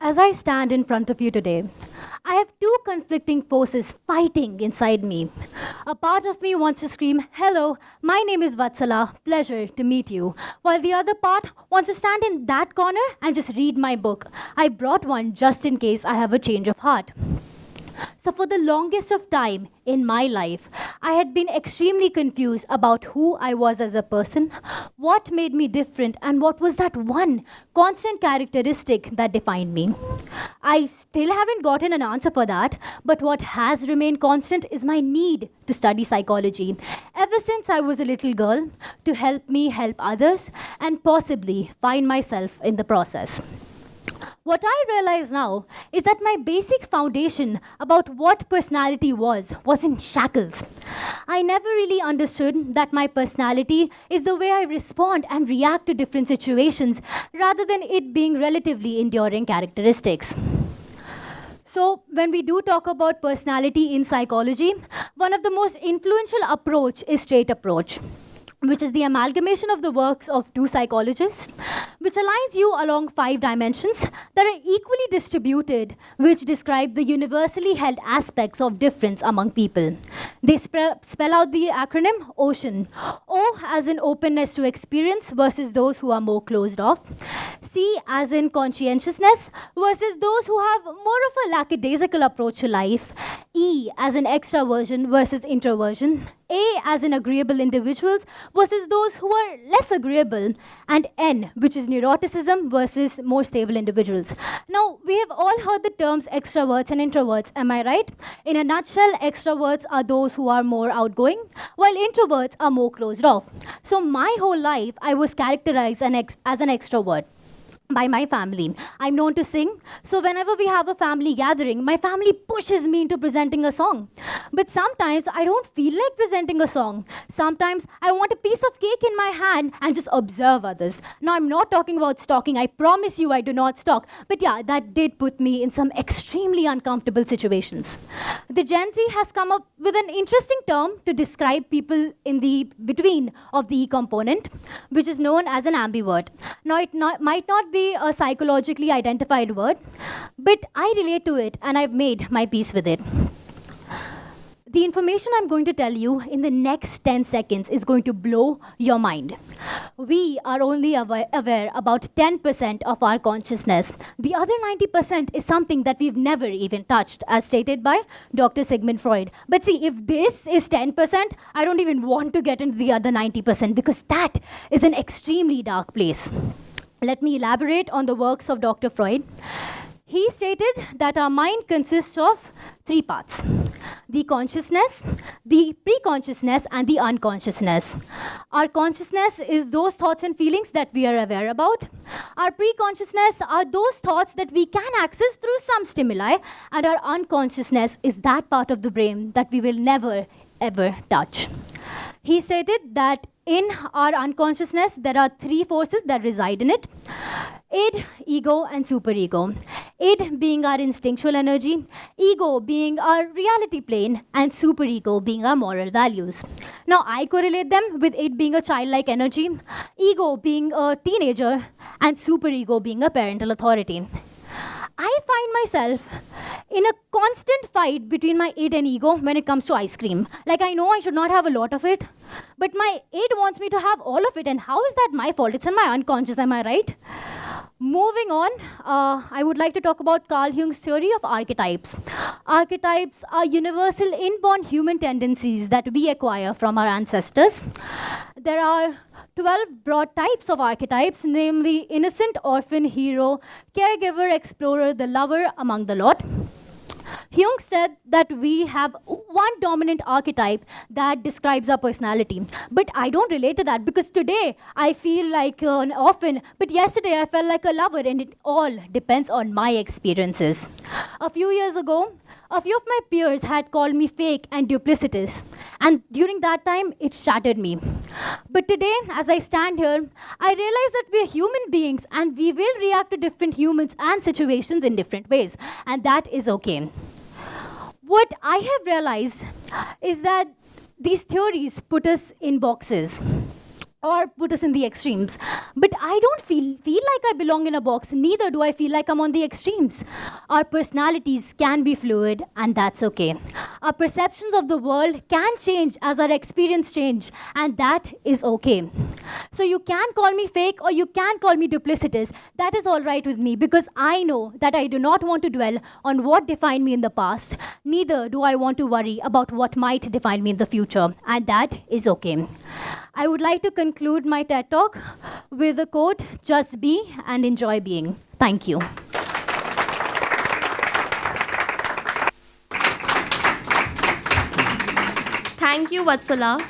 As I stand in front of you today, I have two conflicting forces fighting inside me. A part of me wants to scream, "Hello, my name is Vatsala, pleasure to meet you," while the other part wants to stand in that corner and just read my book. I brought one just in case I have a change of heart. So, for the longest of time in my life, I had been extremely confused about who I was as a person, what made me different, and what was that one constant characteristic that defined me. I still haven't gotten an answer for that, but what has remained constant is my need to study psychology. Ever since I was a little girl, to help me help others and possibly find myself in the process. What I realize now is that my basic foundation about what personality was in shackles. I never really understood that my personality is the way I respond and react to different situations rather than it being relatively enduring characteristics. So, when we do talk about personality in psychology, one of the most influential approach is trait approach, which is the amalgamation of the works of two psychologists, which aligns you along 5 dimensions that are equally distributed, which describe the universally held aspects of difference among people. They spell out the acronym OCEAN. O as in openness to experience versus those who are more closed off. C as in conscientiousness versus those who have more of a lackadaisical approach to life. E as in extraversion versus introversion. A as in agreeable individuals versus those who are less agreeable, and N, which is neuroticism versus more stable individuals. Now, we have all heard the terms extroverts and introverts, am I right? In a nutshell, extroverts are those who are more outgoing, while introverts are more closed off. So my whole life, I was characterized as an extrovert by my family. I'm known to sing, so whenever we have a family gathering, my family pushes me into presenting a song. But sometimes I don't feel like presenting a song. Sometimes I want a piece of cake in my hand and just observe others. Now, I'm not talking about stalking. I promise you I do not stalk. But yeah, that did put me in some extremely uncomfortable situations. The Gen Z has come up with an interesting term to describe people in the between of the E component, which is known as an ambivert. Now, might not be a psychologically identified word, but I relate to it and I've made my peace with it. The information I'm going to tell you in the next 10 seconds is going to blow your mind. We are only aware about 10% of our consciousness. The other 90% is something that we've never even touched, as stated by Dr. Sigmund Freud. But see, if this is 10%, I don't even want to get into the other 90% because that is an extremely dark place. Let me elaborate on the works of Dr. Freud. He stated that our mind consists of 3 parts: the consciousness, the pre-consciousness, and the unconsciousness. Our consciousness is those thoughts and feelings that we are aware about. Our pre-consciousness are those thoughts that we can access through some stimuli, and our unconsciousness is that part of the brain that we will never, ever touch. He stated that in our unconsciousness, there are 3 forces that reside in it: id, ego, and superego. Id being our instinctual energy, ego being our reality plane, and superego being our moral values. Now, I correlate them with it being a childlike energy, ego being a teenager, and superego being a parental authority. I find myself in a constant fight between my id and ego when it comes to ice cream. Like, I know I should not have a lot of it, but my id wants me to have all of it, and how is that my fault? It's in my unconscious, am I right? Moving on, I would like to talk about Carl Jung's theory of archetypes. Archetypes are universal inborn human tendencies that we acquire from our ancestors. There are 12 broad types of archetypes, namely innocent, orphan, hero, caregiver, explorer, the lover, among the lot. Jung said that we have one dominant archetype that describes our personality. But I don't relate to that because today I feel like an orphan, but yesterday I felt like a lover, and it all depends on my experiences. A few years ago, a few of my peers had called me fake and duplicitous, and during that time, it shattered me. But today, as I stand here, I realize that we are human beings and we will react to different humans and situations in different ways, and that is okay. What I have realized is that these theories put us in boxes. or put us in the extremes. But I don't feel like I belong in a box. Neither do I feel like I'm on the extremes. Our personalities can be fluid, and that's okay. Our perceptions of the world can change as our experience change, and that is okay. So you can call me fake or you can call me duplicitous. That is all right with me because I know that I do not want to dwell on what defined me in the past. Neither do I want to worry about what might define me in the future, and that is okay. I would like to conclude my TED Talk with a quote: just be and enjoy being. Thank you. Thank you, Vatsala.